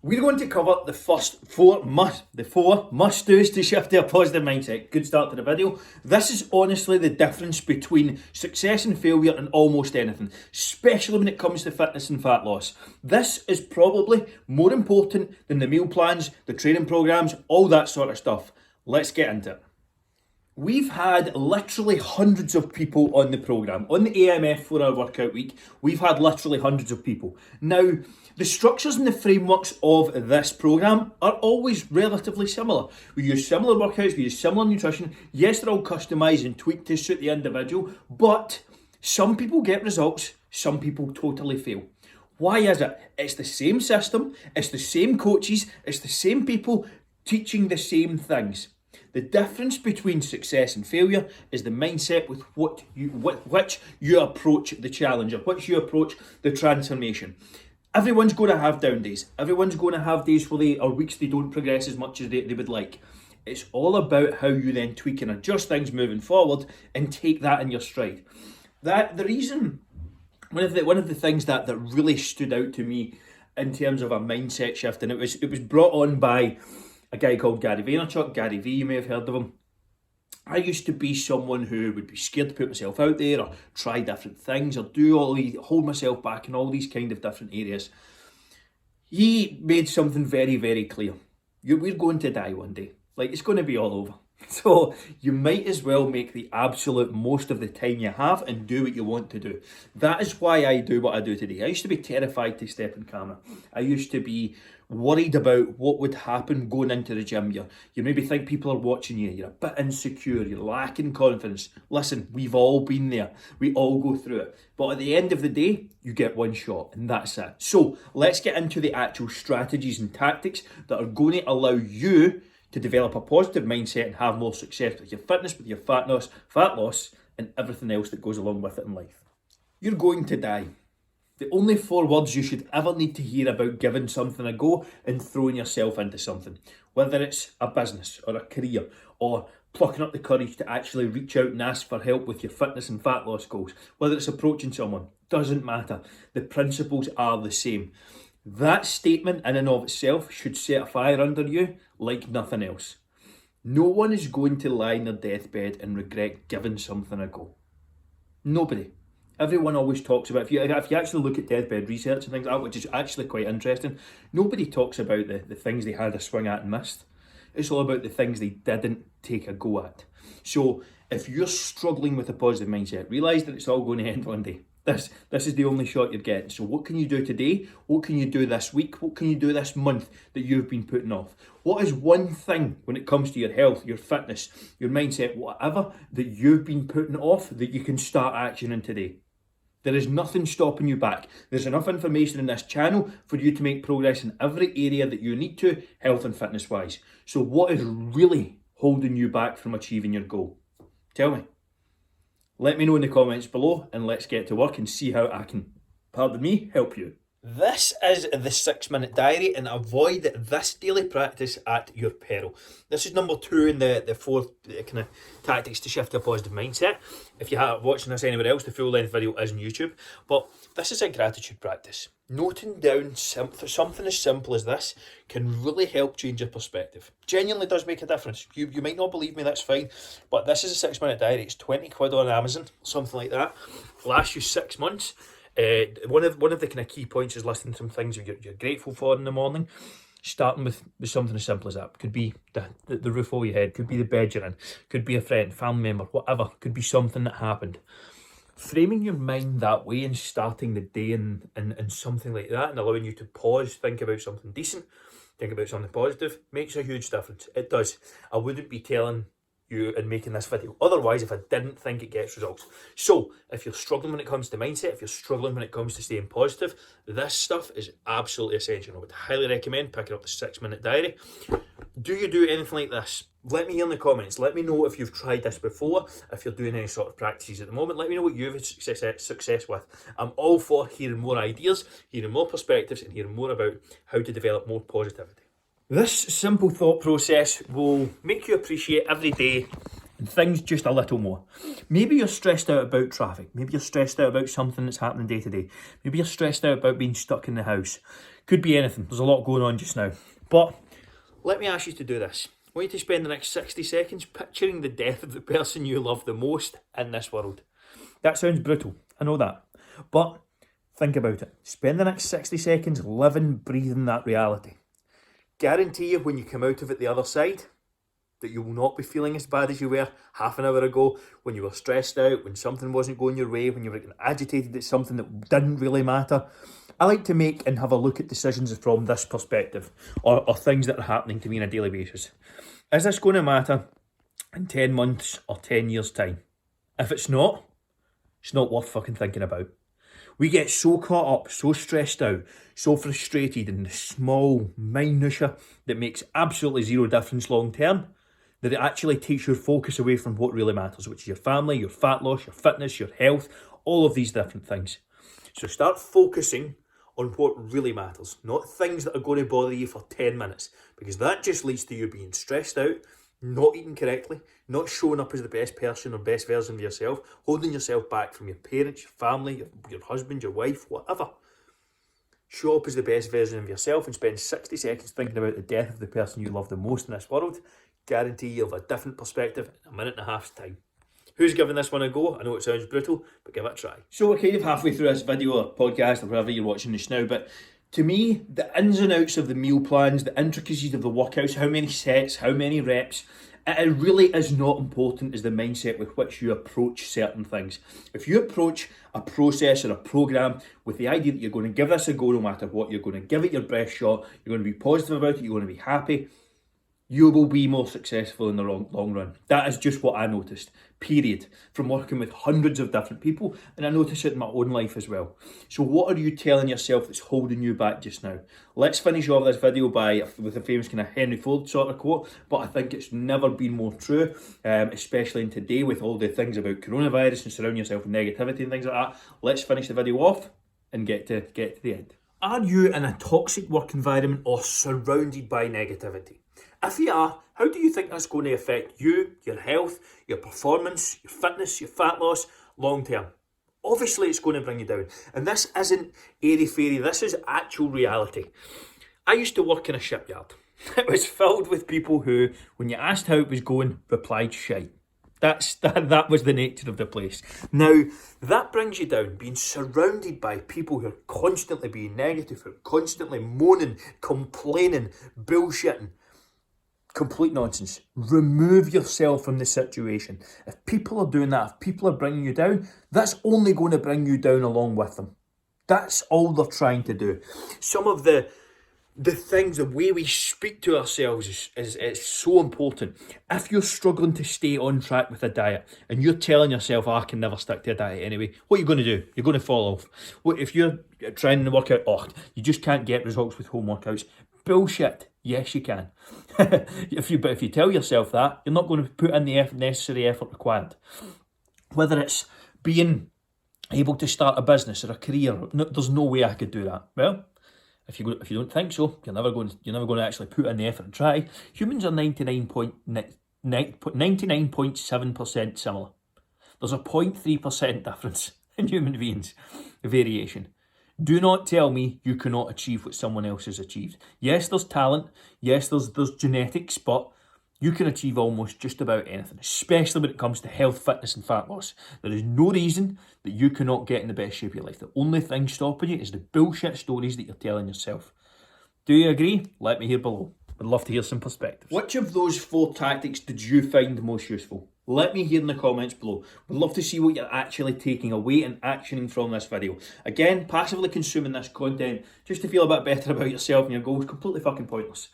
We're going to cover the four must-dos to shift to a positive mindset. Good start to the video. This is honestly the difference between success and failure in almost anything, especially when it comes to fitness and fat loss. This is probably more important than the meal plans, the training programs, all that sort of stuff. Let's get into it. We've had literally hundreds of people on the programme. On the AMF 4-hour workout week, we've had literally hundreds of people. Now, the structures and the frameworks of this programme are always relatively similar. We use similar workouts, we use similar nutrition. Yes, they're all customised and tweaked to suit the individual, but some people get results, some people totally fail. Why is it? It's the same system, it's the same coaches, it's the same people teaching the same things. The difference between success and failure is the mindset with which you approach the challenge, or which you approach the transformation. Everyone's going to have down days. Everyone's going to have days or weeks they don't progress as much as they would like. It's all about how you then tweak and adjust things moving forward and take that in your stride. One of the things that really stood out to me in terms of a mindset shift, and it was brought on by a guy called Gary Vaynerchuk. Gary V, you may have heard of him. I used to be someone who would be scared to put myself out there or try different things or hold myself back in all these kind of different areas. He made something very, very clear. We're going to die one day. Like, it's going to be all over. So you might as well make the absolute most of the time you have and do what you want to do. That is why I do what I do today. I used to be terrified to step in camera. I used to be worried about what would happen going into the gym. You maybe think people are watching you. You're a bit insecure. You're lacking confidence. Listen, we've all been there. We all go through it. But at the end of the day, you get one shot and that's it. So let's get into the actual strategies and tactics that are going to allow you to develop a positive mindset and have more success with your fitness, with your fat loss, and everything else that goes along with it in life. You're going to die. The only 4 words you should ever need to hear about giving something a go and throwing yourself into something, whether it's a business or a career or plucking up the courage to actually reach out and ask for help with your fitness and fat loss goals, whether it's approaching someone, doesn't matter. The principles are the same. That statement in and of itself should set a fire under you like nothing else. No one is going to lie in their deathbed and regret giving something a go. Nobody. Everyone always talks about, if you actually look at deathbed research and things like that, which is actually quite interesting, nobody talks about the things they had a swing at and missed. It's all about the things they didn't take a go at. So if you're struggling with a positive mindset, realise that it's all going to end one day. This is the only shot you're getting. So what can you do today? What can you do this week? What can you do this month that you've been putting off? What is one thing when it comes to your health, your fitness, your mindset, whatever, that you've been putting off that you can start actioning today? There is nothing stopping you back. There's enough information in this channel for you to make progress in every area that you need to, health and fitness wise. So what is really holding you back from achieving your goal? Tell me. Let me know in the comments below and let's get to work and see how I can, pardon me, help you. This is the 6-minute diary, and avoid this daily practice at your peril. This is number 2 in the 4 kind of tactics to shift to a positive mindset. If you are watching this anywhere else, the full length video is on YouTube. But this is a gratitude practice. Noting down something as simple as this can really help change your perspective. Genuinely does make a difference. You might not believe me, that's fine. But this is a 6-minute diary. It's 20 quid on Amazon, something like that. Lasts you 6 months. One of the kind of key points is listing some things you're grateful for in the morning, starting with something as simple as that. Could be the roof over your head, could be the bed you're in, could be a friend, family member, whatever. Could be something that happened. Framing your mind that way and starting the day in something like that and allowing you to pause, think about something decent, think about something positive, makes a huge difference. It does. I wouldn't be telling you and making this video otherwise if I didn't think it gets results. So if you're struggling when it comes to mindset, if you're struggling when it comes to staying positive, this stuff is absolutely essential. I would highly recommend picking up the 6-minute diary. Do you do anything like this? Let me hear in the comments. Let me know if you've tried this before, if you're doing any sort of practices at the moment. Let me know what you've had success with. I'm all for hearing more ideas, hearing more perspectives, and hearing more about how to develop more positivity. This simple thought process will make you appreciate every day and things just a little more. Maybe you're stressed out about traffic. Maybe you're stressed out about something that's happening day to day. Maybe you're stressed out about being stuck in the house. Could be anything. There's a lot going on just now. But let me ask you to do this. I want you to spend the next 60 seconds picturing the death of the person you love the most in this world. That sounds brutal. I know that. But think about it. Spend the next 60 seconds living, breathing that reality. Guarantee you when you come out of it the other side, that you will not be feeling as bad as you were half an hour ago, when you were stressed out, when something wasn't going your way, when you were getting agitated at something that didn't really matter. I like to make and have a look at decisions from this perspective, or things that are happening to me on a daily basis. Is this going to matter in 10 months or 10 years' time? If it's not worth fucking thinking about. We get so caught up, so stressed out, so frustrated in the small minutiae that makes absolutely zero difference long term, that it actually takes your focus away from what really matters, which is your family, your fat loss, your fitness, your health, all of these different things. So start focusing on what really matters, not things that are going to bother you for 10 minutes, because that just leads to you being stressed out, not eating correctly, not showing up as the best person or best version of yourself, holding yourself back from your parents, your family, your husband, your wife, whatever. Show up as the best version of yourself and spend 60 seconds thinking about the death of the person you love the most in this world. Guarantee you'll have a different perspective in a minute and a half's time. Who's giving this one a go? I know it sounds brutal, but give it a try. So we're kind of halfway through this video or podcast or wherever you're watching this now, but to me, the ins and outs of the meal plans, the intricacies of the workouts, how many sets, how many reps, it really is not important as the mindset with which you approach certain things. If you approach a process or a program with the idea that you're going to give this a go no matter what, you're going to give it your best shot, you're going to be positive about it, you're going to be happy, you will be more successful in the long run. That is just what I noticed, period, from working with hundreds of different people, and I notice it in my own life as well. So what are you telling yourself that's holding you back just now? Let's finish off this video with a famous kind of Henry Ford sort of quote, but I think it's never been more true, especially in today with all the things about coronavirus and surrounding yourself with negativity and things like that. Let's finish the video off and get to the end. Are you in a toxic work environment or surrounded by negativity? If you are, how do you think that's going to affect you, your health, your performance, your fitness, your fat loss, long term? Obviously it's going to bring you down. And this isn't airy-fairy, this is actual reality. I used to work in a shipyard. It was filled with people who, when you asked how it was going, replied shite. That was the nature of the place. Now, that brings you down, being surrounded by people who are constantly being negative, who are constantly moaning, complaining, bullshitting. Complete nonsense. Remove yourself from the situation. If people are doing that, if people are bringing you down, that's only going to bring you down along with them. That's all they're trying to do. Some of the things, the way we speak to ourselves is so important. If you're struggling to stay on track with a diet and you're telling yourself, I can never stick to a diet anyway, what are you going to do? You're going to fall off. What if you're trying to work out, you just can't get results with home workouts? Bullshit. Yes, you can. But if you tell yourself that, you're not going to put in the necessary effort required. Whether it's being able to start a business or a career, there's no way I could do that. Well, if you don't think so, you're never going to actually put in the effort and try. Humans are 99.7% similar. There's a 0.3% difference in human beings, variation. Do not tell me you cannot achieve what someone else has achieved. Yes, there's talent. Yes, there's genetics, but you can achieve almost just about anything, especially when it comes to health, fitness and fat loss. There is no reason that you cannot get in the best shape of your life. The only thing stopping you is the bullshit stories that you're telling yourself. Do you agree? Let me hear below. I'd love to hear some perspectives. Which of those 4 tactics did you find most useful? Let me hear in the comments below. We'd love to see what you're actually taking away and actioning from this video. Again, passively consuming this content just to feel a bit better about yourself and your goals, completely fucking pointless.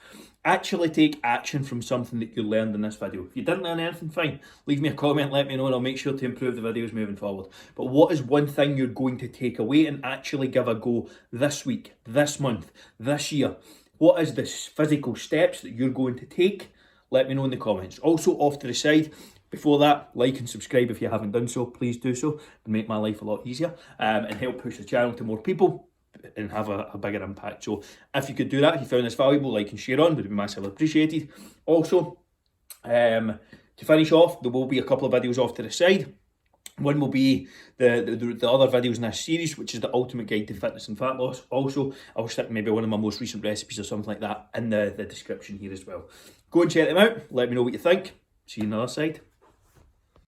Actually take action from something that you learned in this video. If you didn't learn anything, fine. Leave me a comment, let me know, and I'll make sure to improve the videos moving forward. But what is one thing you're going to take away and actually give a go this week, this month, this year? What is the physical steps that you're going to take? Let me know in the comments. Also, off to the side, before that, like and subscribe if you haven't done so. Please do so. It would make my life a lot easier and help push the channel to more people and have a bigger impact. So if you could do that, if you found this valuable, like and share on, would be massively appreciated. Also, to To finish off, there will be a couple of videos off to the side. One will be the other videos in this series, which is the ultimate guide to fitness and fat loss. Also, I'll stick maybe one of my most recent recipes or something like that in the description here as well. Go and check them out. Let me know what you think. See you on the other side.